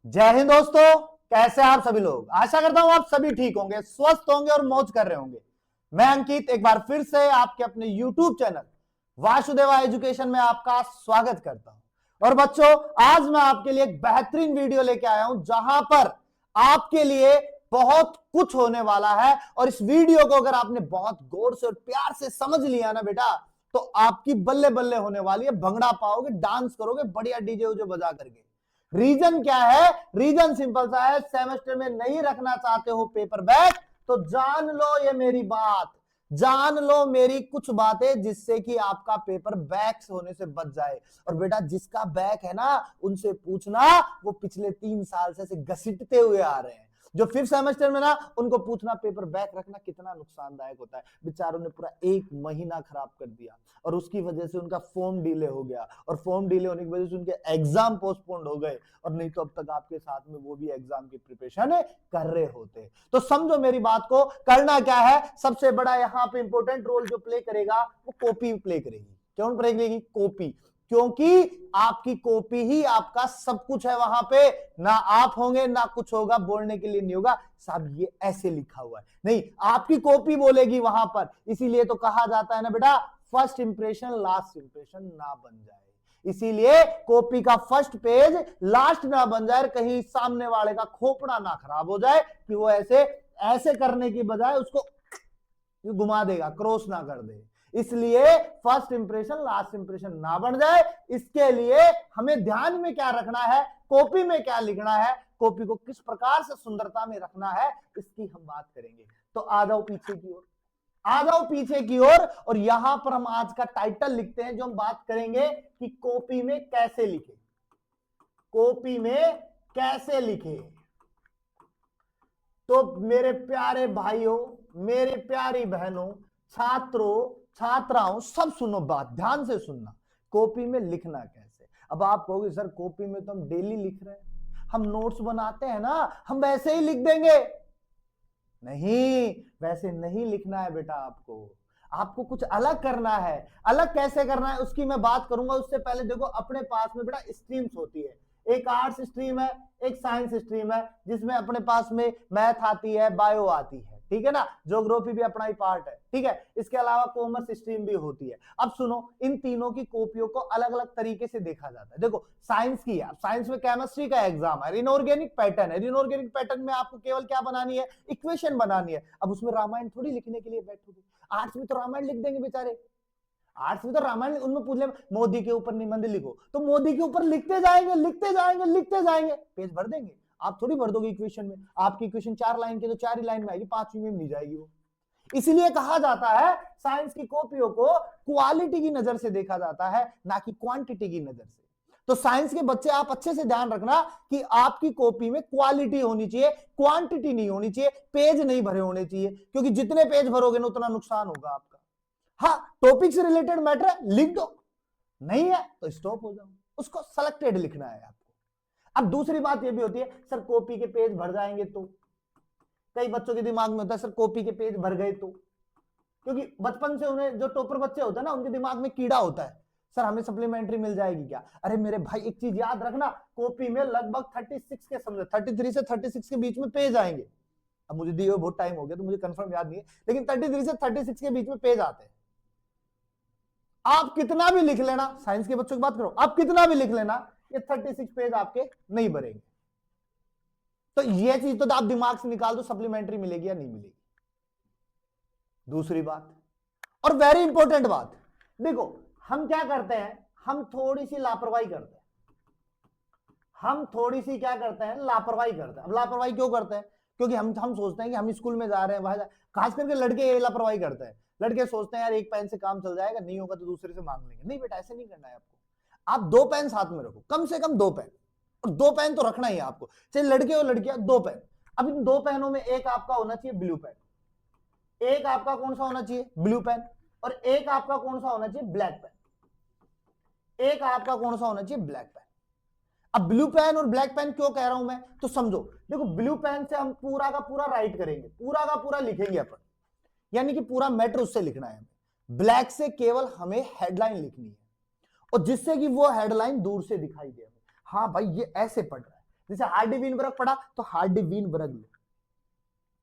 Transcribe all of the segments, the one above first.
जय हिंद दोस्तों। कैसे आप सभी लोग? आशा करता हूं आप सभी ठीक होंगे, स्वस्थ होंगे और मौज कर रहे होंगे। मैं अंकित एक बार फिर से आपके अपने YouTube चैनल वासुदेवा एजुकेशन में आपका स्वागत करता हूं। और बच्चों, आज मैं आपके लिए एक बेहतरीन वीडियो लेके आया हूं जहां पर आपके लिए बहुत कुछ होने वाला है। और इस वीडियो को अगर आपने बहुत गौर से और प्यार से समझ लिया ना बेटा, तो आपकी बल्ले बल्ले होने वाली है। भंगड़ा पाओगे, डांस करोगे बढ़िया डीजे उजे बजा करके। रीजन क्या है? रीजन सिंपल सा है, सेमेस्टर में नहीं रखना चाहते हो पेपर बैक, तो जान लो ये मेरी बात, जान लो मेरी कुछ बातें जिससे कि आपका पेपर बैक होने से बच जाए। और बेटा जिसका बैक है ना, उनसे पूछना, वो पिछले 3 साल से घसीटते हुए आ रहे हैं। जो 5th सेमेस्टर में ना, उनको पूछना पेपर बैक रखना कितना नुकसानदायक होता है। बेचारों ने पूरा 1 महीना खराब कर दिया और उसकी वजह से उनका फॉर्म डिले हो गया, और फॉर्म डिले होने की वजह से उनके एग्जाम पोस्टपोन्ड हो गए। और नहीं तो अब तक आपके साथ में वो भी एग्जाम की प्रिपरेशन कर रहे होते। तो समझो मेरी बात को, करना क्या है। सबसे बड़ा यहाँ पे इंपॉर्टेंट रोल जो प्ले करेगा वो कॉपी प्ले करेगी। क्यों प्ले करेगी? कॉपी। क्योंकि आपकी कॉपी ही आपका सब कुछ है। वहां पे ना आप होंगे ना कुछ होगा, बोलने के लिए नहीं होगा साहब ये ऐसे लिखा हुआ है, नहीं, आपकी कॉपी बोलेगी वहां पर। इसीलिए तो कहा जाता है ना बेटा, फर्स्ट इंप्रेशन लास्ट इंप्रेशन ना बन जाए। इसीलिए कॉपी का फर्स्ट पेज लास्ट ना बन जाए, कहीं सामने वाले का खोपड़ा ना खराब हो जाए कि वो ऐसे ऐसे करने की बजाय उसको घुमा देगा, क्रॉस ना कर दे। इसलिए फर्स्ट इंप्रेशन लास्ट इंप्रेशन ना बन जाए, इसके लिए हमें ध्यान में क्या रखना है, कॉपी में क्या लिखना है, कॉपी को किस प्रकार से सुंदरता में रखना है, इसकी हम बात करेंगे। तो आ जाओ पीछे की ओर, आ जाओ पीछे की ओर। और यहां पर हम आज का टाइटल लिखते हैं, जो हम बात करेंगे कि कॉपी में कैसे लिखे, कॉपी में कैसे लिखे। तो मेरे प्यारे भाइयों, मेरे प्यारी बहनों, छात्रों छात्राओं, सब सुनो, बात ध्यान से सुनना। कॉपी में लिखना कैसे? अब आप कहोगे सर कॉपी में तो हम डेली लिख रहे हैं, हम नोट्स बनाते हैं ना, हम वैसे ही लिख देंगे। नहीं, वैसे नहीं लिखना है बेटा। आपको कुछ अलग करना है। अलग कैसे करना है उसकी मैं बात करूंगा। उससे पहले देखो, अपने पास में बेटा स्ट्रीम्स होती है। एक आर्ट्स स्ट्रीम है, एक साइंस स्ट्रीम है, जिसमें अपने पास में मैथ आती है, बायो आती है, ठीक है ना, ज्योग्राफी भी अपना ही पार्ट है, ठीक है। इसके अलावा कॉमर्स स्ट्रीम भी होती है। अब सुनो, इन तीनों की कॉपियों को अलग अलग तरीके से देखा जाता है। देखो साइंस की है, साइंस में केमिस्ट्री का एग्जाम है, इनऑर्गेनिक पैटर्न है। इनऑर्गेनिक पैटर्न में आपको केवल क्या बनानी है? इक्वेशन बनानी है। अब उसमें रामायण थोड़ी लिखने के लिए बैठोगे। आर्ट्स में तो रामायण लिख देंगे बेचारे, आर्ट्स में तो रामायण, उनमें पूछ ले मोदी के ऊपर निबंध लिखो, तो मोदी के ऊपर लिखते जाएंगे लिखते जाएंगे लिखते जाएंगे, पेज भर देंगे। आप थोड़ी भर दोगे इक्वेशन में। आपकी इक्वेशन 4 लाइन की तो 4 ही लाइन में आएगी, 5वीं में नहीं जाएगी वो। इसलिए कहा जाता है साइंस की कॉपियों को क्वालिटी की नजर से देखा जाता है, ना कि क्वांटिटी की नजर से। तो साइंस के बच्चे आप अच्छे से ध्यान रखना कि आपकी कॉपी में क्वालिटी होनी चाहिए, क्वांटिटी नहीं होनी चाहिए, पेज नहीं भरे होने चाहिए। क्योंकि जितने पेज भरोगे ना उतना नुकसान होगा आपका। हाँ, टॉपिक से रिलेटेड मैटर है, लिख दो, नहीं है तो स्टॉप हो जाओ। उसको सेलेक्टेड लिखना है आपको। अब दूसरी बात यह भी होती है, सर कॉपी के पेज भर जाएंगे तो, कई बच्चों के दिमाग में होता है सर कॉपी के पेज भर गए तो। क्योंकि बचपन से उन्हें, जो टॉपर बच्चे होते हैं ना, उनके दिमाग में कीड़ा होता है, सर हमें सप्लीमेंट्री मिल जाएगी क्या? अरे मेरे भाई एक चीज याद रखना, कॉपी में लगभग 36 के, समझो 33 से 36 के बीच में पेज आएंगे। अब मुझे दिए हुए बहुत टाइम हो गया तो मुझे कंफर्म याद नहीं है, लेकिन 33 से 36 के बीच में पेज आते हैं। आप कितना भी लिख लेना, साइंस के बच्चों की बात करो, आप कितना भी लिख लेना, ये 36 पेज आपके नहीं भरेंगे। तो ये चीज तो आप दिमाग से निकाल दो, सप्लीमेंट्री मिलेगी या नहीं मिलेगी। दूसरी बात, और वेरी इंपॉर्टेंट बात, देखो हम क्या करते हैं, हम थोड़ी सी लापरवाही करते हैं। हम थोड़ी सी क्या करते हैं? लापरवाही करते हैं। अब लापरवाही क्यों करते हैं? क्योंकि हम सोचते हैं कि हम स्कूल में जा रहे हैं, वहां खास करके लड़के लापरवाही करते हैं। लड़के सोचते हैं यार एक पेन से काम चल जाएगा, नहीं होगा तो दूसरे से मांग लेंगे। नहीं बेटा, ऐसे नहीं करना है आपको। आप 2 पेन साथ में रखो, कम से कम 2 पेन, और 2 पेन तो रखना ही है आपको, चाहे लड़के हो लड़कियां, 2 पेन। अब इन 2 पेनों में एक आपका होना चाहिए ब्लू पेन, एक आपका कौन सा होना चाहिए? Blue pen. और एक आपका कौन सा होना चाहिए? Black pen. एक आपका कौन सा होना चाहिए? Black pen. अब ब्लू पेन और ब्लैक पेन क्यों कह रहा हूं मैं, तो समझो। देखो ब्लू पेन से हम पूरा का पूरा राइट करेंगे, पूरा का पूरा लिखेंगे अपन, यानी कि पूरा मैटर उससे लिखना है हमें। ब्लैक से केवल हमें हेडलाइन लिखनी है, और जिससे कि वो हेडलाइन दूर से दिखाई दे। हाँ भाई ये ऐसे पढ़ रहा है, जैसे हार्डी-वीनबर्ग पढ़ा तो हार्डी-वीनबर्ग लो।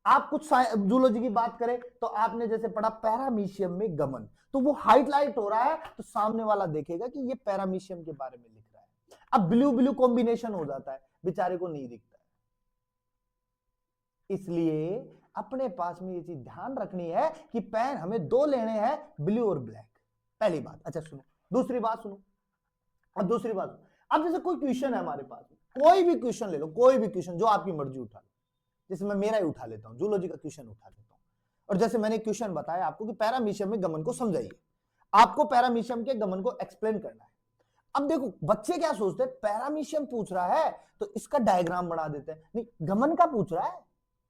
आप कुछ जूलॉजी की बात करें तो आपने जैसे पढ़ा पैरामीशियम में गमन, तो वो हाईलाइट हो रहा है तो सामने वाला देखेगा कि ये पैरामीशियम के बारे में लिख रहा है। अब ब्लू ब्लू कॉम्बिनेशन हो जाता है, बेचारे को नहीं दिखता है। इसलिए अपने पास में ये चीज ध्यान रखनी है कि पेन हमें दो लेने हैं, ब्लू और ब्लैक। पहली बात। अच्छा सुनो, दूसरी बात सुनो। अब दूसरी बात, अब जैसे कोई क्वेश्चन है हमारे पास, कोई भी क्वेश्चन ले लो, कोई भी क्वेश्चन जो आपकी मर्जी उठा लो। जैसे मैं मेरा ही उठा लेता हूं, जूलॉजी का क्वेश्चन उठा लेता हूं, और जैसे मैंने क्वेश्चन बताया आपको कि पैरामीशियम में गमन को समझाइए, आपको पैरामीशियम के गमन को एक्सप्लेन करना है। अब देखो बच्चे क्या सोचते हैं, पैरामीशियम पूछ रहा है तो इसका डायग्राम बना देते हैं। नहीं, गमन का पूछ रहा है,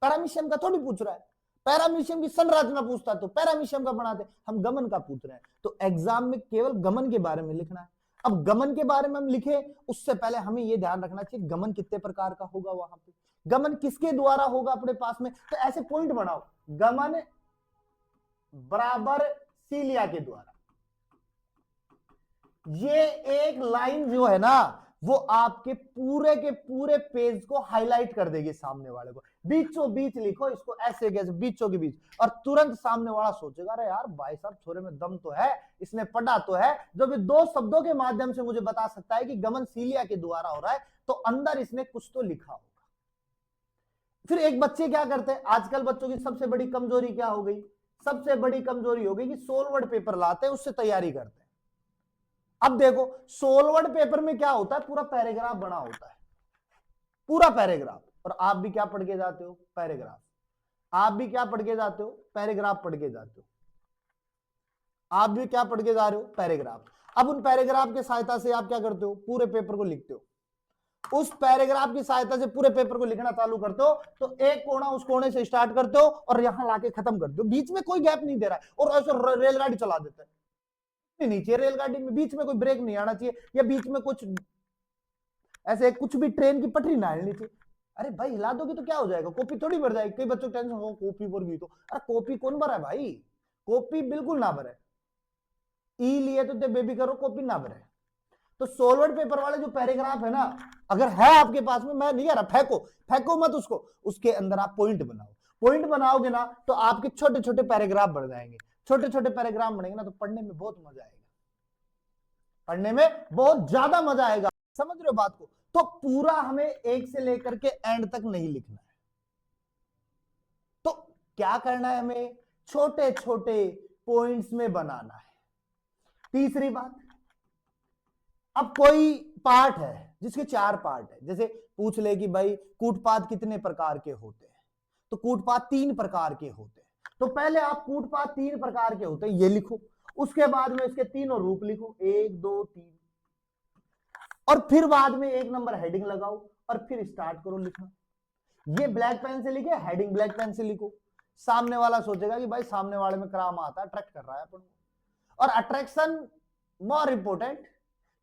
पैरामीशियम का थोड़ी पूछ रहा है। पैरामीशियम की संरचना पूछता तो पैरामीशियम का बनाते, हम गमन का पूछ रहे हैं, तो एग्जाम में केवल गमन के बारे में लिखना है। अब गमन के बारे में हम लिखे उससे पहले हमें यह ध्यान रखना चाहिए गमन कितने प्रकार का होगा, वहां पे गमन किसके द्वारा होगा अपने पास में, तो ऐसे पॉइंट बनाओ, गमन बराबर सीलिया के द्वारा। ये एक लाइन जो है ना वो आपके पूरे के पूरे पेज को हाईलाइट कर देगी सामने वाले को। बीचों बीच लिखो इसको, ऐसे कैसे बीचों के बीच, और तुरंत सामने वाला सोचेगा अरे यार भाई साहब छोरे में दम तो है, इसने पढ़ा तो है, जो भी दो शब्दों के माध्यम से मुझे बता सकता है कि गमन सीलिया के द्वारा हो रहा है, तो अंदर इसने कुछ तो लिखा होगा। फिर एक बच्चे क्या करते हैं, आजकल बच्चों की सबसे बड़ी कमजोरी क्या हो गई, सबसे बड़ी कमजोरी हो गई कि सोलवर्ड पेपर लाते हैं उससे तैयारी करते हैं। अब देखो सोलवर्ड पेपर में क्या होता है, पूरा पैराग्राफ बना होता है, पूरा पैराग्राफ, और आप भी क्या पढ़ के जाते हो, पैराग्राफ। आप भी क्या पढ़ के जाते हो, पैराग्राफ पढ़ के जाते हो। आप भी क्या पढ़ के जा रहे हो, पैराग्राफ। अब उन पैराग्राफ की सहायता से आप क्या करते हो, पूरे पेपर को लिखते हो। उस पैराग्राफ की सहायता से पूरे पेपर को लिखना चालू करते हो, तो एक कोना उस कोने से स्टार्ट करते हो और यहां लाके खत्म करते हो, बीच में कोई गैप नहीं दे रहा है, और ऐसे रेलगाड़ी चला देते हैं। नहीं चाहिए रेलगाड़ी में बीच में कोई ब्रेक नहीं आना चाहिए, या बीच में कुछ ऐसे कुछ भी ट्रेन की पटरी ना हिलनी चाहिए। अरे भाई हिला दोगे तो क्या हो जाएगा, कॉपी थोड़ी भर जाएगी। कई बच्चों को टेंशन हो कॉपी भर गई तो, अरे कॉपी कौन भरा है भाई, कॉपी बिल्कुल ना भरे, ई लिए तो बेबी करो, कॉपी ना भरे। तो सोलवर्ड पेपर वाले जो पैराग्राफ है ना, अगर है आपके पास में, मैं नहीं कह रहा फेंको, फेंको मत उसको, उसके अंदर आप पॉइंट बनाओ। पॉइंट बनाओगे ना तो आपके छोटे छोटे पैराग्राफ बढ़ जाएंगे, छोटे छोटे पैराग्राफ बनेंगे ना तो पढ़ने में बहुत मजा आएगा, पढ़ने में बहुत ज्यादा मजा आएगा। समझ रहे हो बात को? तो पूरा हमें एक से लेकर के एंड तक नहीं लिखना है, तो क्या करना है, हमें छोटे छोटे पॉइंट्स में बनाना है। तीसरी बात, अब कोई पार्ट है जिसके 4 पार्ट है, जैसे पूछ ले कि भाई कूटपाद कितने प्रकार के होते हैं, तो कूटपाद 3 प्रकार के होते हैं। तो पहले आप कूटपाद 3 प्रकार के होते हैं ये लिखो, उसके बाद में इसके तीनों रूप लिखो, 1 2 3, और फिर बाद में 1 नंबर हेडिंग लगाओ और फिर स्टार्ट करो लिखना। ये ब्लैक पेन से लिखे, हेडिंग ब्लैक पेन से लिखो। सामने वाला सोचेगा कि भाई सामने वाले में क्राम आता है, अट्रैक्ट कर रहा है अपन को, और अट्रैक्शन मोर इंपोर्टेंट,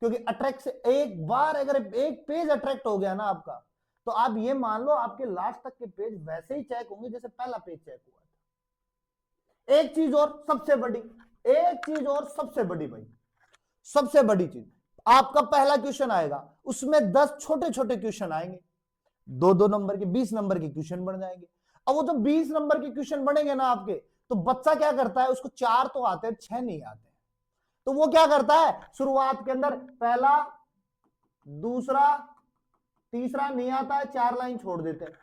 क्योंकि अट्रैक्ट से एक बार अगर एक पेज अट्रैक्ट हो गया ना आपका, तो आप ये मान लो आपके लास्ट तक के पेज वैसे ही चेक होंगे जैसे पहला पेज चेक हुआ था। एक चीज और सबसे बड़ी, एक चीज और सबसे बड़ी भाई, सबसे बड़ी चीज, आपका पहला क्वेश्चन आएगा उसमें 10 छोटे छोटे क्वेश्चन आएंगे, 2-2 नंबर के 20 नंबर के क्वेश्चन बन जाएंगे। अब वो जो 20 नंबर के क्वेश्चन बनेंगे ना आपके, तो बच्चा क्या करता है, उसको 4 तो आते हैं, 6 नहीं आते, तो वो क्या करता है, शुरुआत के अंदर पहला दूसरा तीसरा नहीं आता है, 4 लाइन छोड़ देते हैं,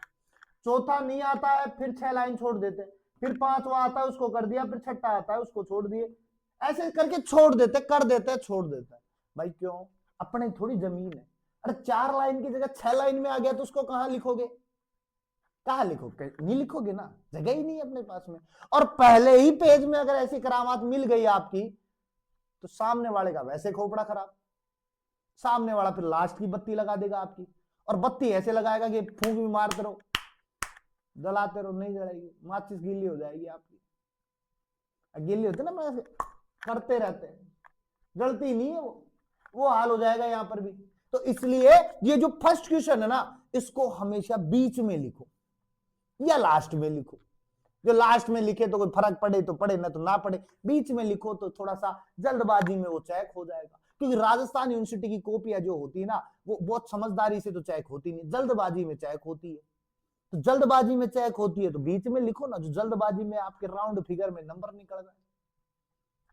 चौथा नहीं आता है, फिर 6 लाइन छोड़ देते हैं, फिर 5वां आता है उसको कर दिया, फिर 6ठा आता है उसको छोड़ दिए, ऐसे करके छोड़ देते, कर देते हैं, छोड़ देते हैं। भाई क्यों, अपने थोड़ी जमीन है। अरे 4 लाइन की जगह 6 लाइन में आ गया तो उसको कहां लिखोगे, कहां लिखोगे, नहीं लिखोगे ना, जगह ही नहीं है अपने पास में। और पहले ही पेज में अगर ऐसी करामात मिल गई आपकी, तो सामने वाले का वैसे खोपड़ा खराब, सामने वाला फिर लास्ट की बत्ती लगा देगा आपकी, और बत्ती ऐसे लगाएगा कि फूंक भी मारते रहो, जलाते रहो, नहीं जलेगी, माचिस गीली हो जाएगी आपकी। गीली होती ना, मैं करते रहते हैं, जलती नहीं है वो हाल हो जाएगा यहां पर भी। तो इसलिए ये जो फर्स्ट क्वेश्चन है ना, इसको हमेशा बीच में लिखो या लास्ट में लिखो। जो लास्ट में लिखे तो कोई फर्क पड़े तो पड़े, ना तो ना पड़े, बीच में लिखो तो थोड़ा सा जल्दबाजी में वो चेक हो जाएगा। क्योंकि राजस्थान यूनिवर्सिटी की कॉपियां जो होती है ना, वो बहुत समझदारी से तो चेक होती नहीं, जल्दबाजी में चेक होती है। तो जल्दबाजी में चेक होती है तो बीच में लिखो ना, जो जल्दबाजी में आपके राउंड फिगर में नंबर निकल जाए।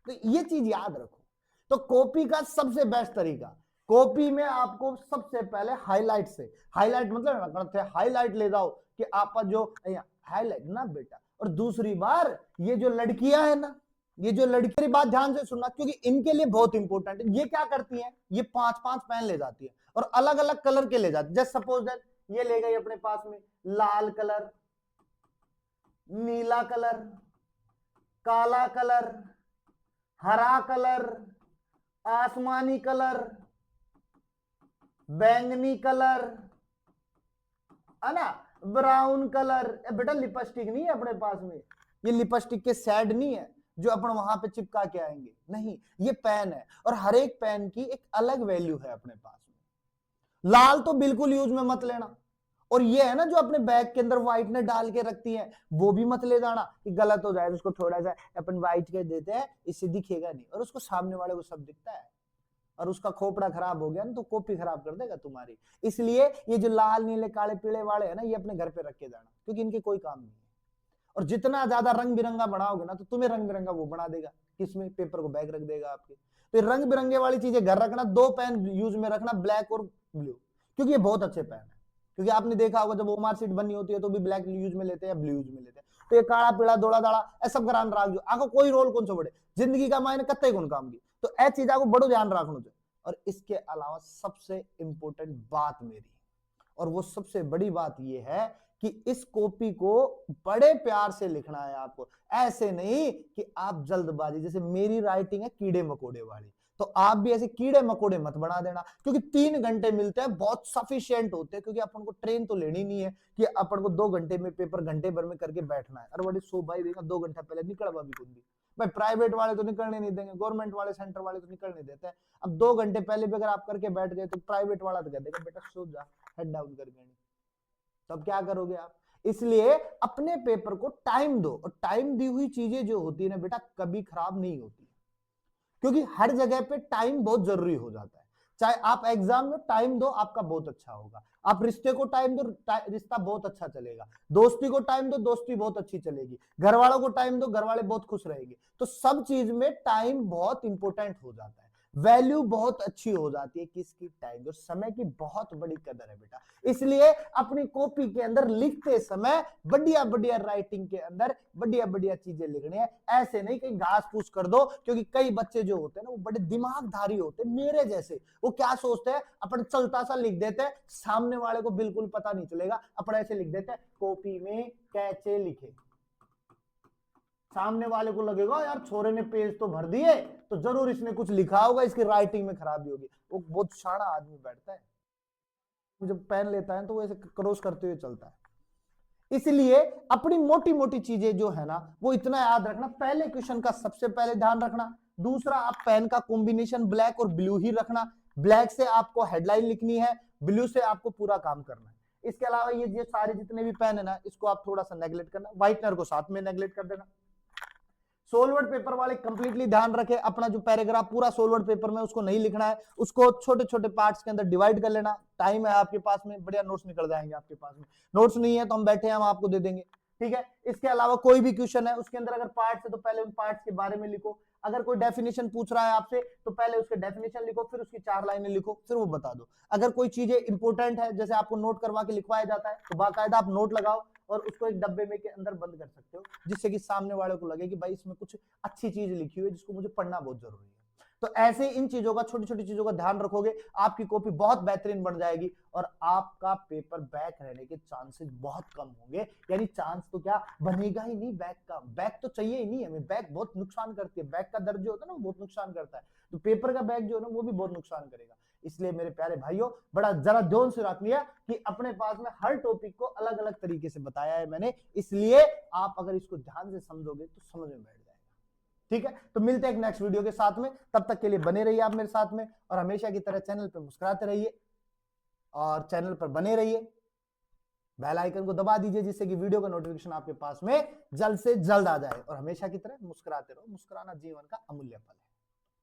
तो ये चीज याद रखो। तो कॉपी का सबसे बेस्ट तरीका, कॉपी में आपको सबसे पहले हाईलाइट से, हाईलाइट मतलब हाईलाइट ले जाओ कि आप जो हाईलाइट ना बेटा। और दूसरी बार ये जो लड़कियां है ना, ये जो लड़की, बात ध्यान से सुनना क्योंकि इनके लिए बहुत इंपॉर्टेंट है। ये क्या करती हैं, ये 5-5 पेन ले जाती है और अलग अलग कलर के ले जाती है। जैसे सपोज दैट ये ले गई अपने पास में लाल कलर, नीला कलर, काला कलर, हरा कलर, आसमानी कलर, बैंगनी कलर, है ना, ब्राउन कलर। बेटा लिपस्टिक नहीं है अपने पास में, ये लिपस्टिक के शेड नहीं है जो अपन वहां पे चिपका के आएंगे, नहीं, ये पेन है और हर एक पेन की एक अलग वैल्यू है अपने पास में। लाल तो बिल्कुल यूज में मत लेना, और ये है ना जो अपने बैग के अंदर व्हाइट ने डाल के रखती है, वो भी मत ले जाना कि गलत हो जाए। उसको थोड़ा सा अपन व्हाइट के देते हैं, इससे दिखेगा नहीं, और उसको सामने वाले को सब दिखता है, और उसका खोपड़ा खराब हो गया ना तो कॉपी खराब कर देगा तुम्हारी। इसलिए ये जो लाल नीले काले पीले वाले है ना, ये अपने घर पे रख के जाना, क्योंकि इनके कोई काम नहीं है। और जितना ज्यादा रंग बिरंगा बनाओगे ना, तो तुम्हें रंग बिरंगा वो बना देगा, किसमें, पेपर को बैग रख देगा आपके। तो रंग बिरंगे वाली चीजें घर रखना। 2 पेन यूज में रखना, ब्लैक और ब्लू, क्योंकि ये बहुत अच्छे पेन है। क्योंकि आपने देखा होगा जब वो मार्कशीट बननी होती है तो भी ब्लैक यूज में लेते हैं, ब्लू यूज में लेते हैं। तो ये काला पीला दोड़ा दाड़ा सब करान राख जो आको कोई रोल कौन सा बड़े जिंदगी का मायने कत्ते कौन काम की। तो ए चीज को बड़ो ध्यान रखना चाहिए। और इसके अलावा सबसे इंपॉर्टेंट बात मेरी, और वो सबसे बड़ी बात ये है कि इस कॉपी को बड़े प्यार से लिखना है आपको। ऐसे नहीं कि आप जल्दबाजी, जैसे मेरी राइटिंग है कीड़े मकोड़े वाली, तो आप भी ऐसे कीड़े मकोड़े मत बना देना। क्योंकि 3 घंटे मिलते हैं, बहुत सफिशिएंट होते हैं, क्योंकि अपन को ट्रेन तो लेनी नहीं है कि अपन को 2 घंटे में पेपर घंटे भर में करके बैठना है। अरे बड़ी सो भाई देगा 2 घंटा पहले निकलवा भी खुद भी भाई, प्राइवेट वाले तो निकलने नहीं देंगे, गवर्नमेंट वाले सेंटर वाले तो निकलने देते हैं। अब 2 घंटे पहले भी अगर आप करके बैठ गए तो प्राइवेट वाला तो कह देगा बेटा सो जा, हेड डाउन करके। तब क्या करोगे आप? इसलिए अपने पेपर को टाइम दो, और टाइम दी हुई चीजें जो होती है ना बेटा कभी खराब नहीं होती, क्योंकि हर जगह पे टाइम बहुत जरूरी हो जाता है। चाहे आप एग्जाम में टाइम दो, आपका बहुत अच्छा होगा। आप रिश्ते को टाइम दो, रिश्ता बहुत अच्छा चलेगा। दोस्ती को टाइम दो, दोस्ती बहुत अच्छी चलेगी। घर वालों को टाइम दो, घर वाले बहुत खुश रहेंगे। तो सब चीज में टाइम बहुत इंपॉर्टेंट हो जाता है, वैल्यू बहुत अच्छी हो जाती है किसकी, टाइम। और समय की बहुत बड़ी कदर है बेटा। इसलिए अपनी कॉपी के अंदर लिखते समय बढ़िया बढ़िया राइटिंग के अंदर बढ़िया बढ़िया चीजें लिखनी है। ऐसे नहीं कहीं घास फूस कर दो, क्योंकि कई बच्चे जो होते हैं ना वो बड़े दिमागधारी होते हैं मेरे जैसे। वो क्या सोचते हैं, अपन चलता सा लिख देते हैं, सामने वाले को बिल्कुल पता नहीं चलेगा। अपन ऐसे लिख देते हैं, कॉपी में कैचे लिखे, सामने वाले को लगेगा यार छोरे ने पेज तो भर दिए, तो जरूर इसने कुछ लिखा होगा, इसकी राइटिंग में खराबी होगी। वो बहुत शाना आदमी बैठता है, जब पेन लेता है तो वो ऐसे क्रॉस करते हुए चलता है। इसलिए अपनी मोटी मोटी चीजें जो है ना वो इतना याद रखना, पहले क्वेश्चन का सबसे पहले ध्यान रखना। दूसरा, आप पेन का कॉम्बिनेशन ब्लैक और ब्लू ही रखना। ब्लैक से आपको हेडलाइन लिखनी है, ब्लू से आपको पूरा काम करना है। इसके अलावा ये सारे जितने भी पेन है ना, इसको आप थोड़ा सा नेग्लेक्ट करना, व्हाइटनर को साथ में नेग्लेक्ट कर देना। सोलवर्ड पेपर वाले कंप्लीटली ध्यान रखे, अपना जो पैराग्राफ पूरा सोलवर्ड पेपर में उसको नहीं लिखना है, उसको छोटे छोटे पार्ट्स के अंदर डिवाइड कर लेना। टाइम है आपके पास में, बढ़िया नोट्स निकल जाएंगे आपके पास में। नोट्स नहीं है तो हम बैठे हैं, हम आपको दे देंगे, ठीक है। इसके अलावा कोई भी क्वेश्चन है उसके अंदर अगर पार्ट्स है तो पहले उन पार्ट्स के बारे में लिखो। अगर कोई डेफिनेशन पूछ रहा है आपसे तो पहले उसके डेफिनेशन लिखो, फिर उसकी 4 लाइनें लिखो, फिर वो बता दो। अगर कोई चीजें इंपॉर्टेंट है, जैसे आपको नोट करवा के लिखवाया जाता है, तो बाकायदा आप नोट लगाओ और उसको एक डब्बे में के अंदर बंद कर सकते हो, जिससे कि सामने वाले को लगे कि भाई इसमें कुछ अच्छी चीज लिखी हुई है जिसको मुझे पढ़ना बहुत जरूरी है। तो ऐसे इन चीजों का, छोटी छोटी चीजों का ध्यान रखोगे, आपकी कॉपी बहुत बेहतरीन बन जाएगी और आपका पेपर बैक रहने के चांसेस बहुत कम होंगे। यानी चांस तो क्या बनेगा ही नहीं बैक का, बैक तो चाहिए ही नहीं हमें, बैक बहुत नुकसान करती है, बैक का दर्द जो होता है ना वो बहुत नुकसान करता है, तो पेपर का बैक जो है ना वो भी बहुत नुकसान करेगा। इसलिए मेरे प्यारे भाइयों, बड़ा जरा ध्यान से रखिए कि अपने पास में हर टॉपिक को अलग अलग तरीके से बताया है मैंने, इसलिए आप अगर इसको ध्यान से समझोगे तो समझ में बैठ जाएगा, ठीक है। तो मिलते हैं एक नेक्स्ट वीडियो के साथ में, तब तक के लिए बने रहिए आप मेरे साथ में, और हमेशा की तरह चैनल पर मुस्कुराते रहिए और चैनल पर बने रहिए, बेल आइकन को दबा दीजिए जिससे कि वीडियो का नोटिफिकेशन आपके पास में जल्द से जल्द आ जाए। और हमेशा की तरह मुस्कुराते रहो, मुस्कुराना जीवन का अमूल्य फल है।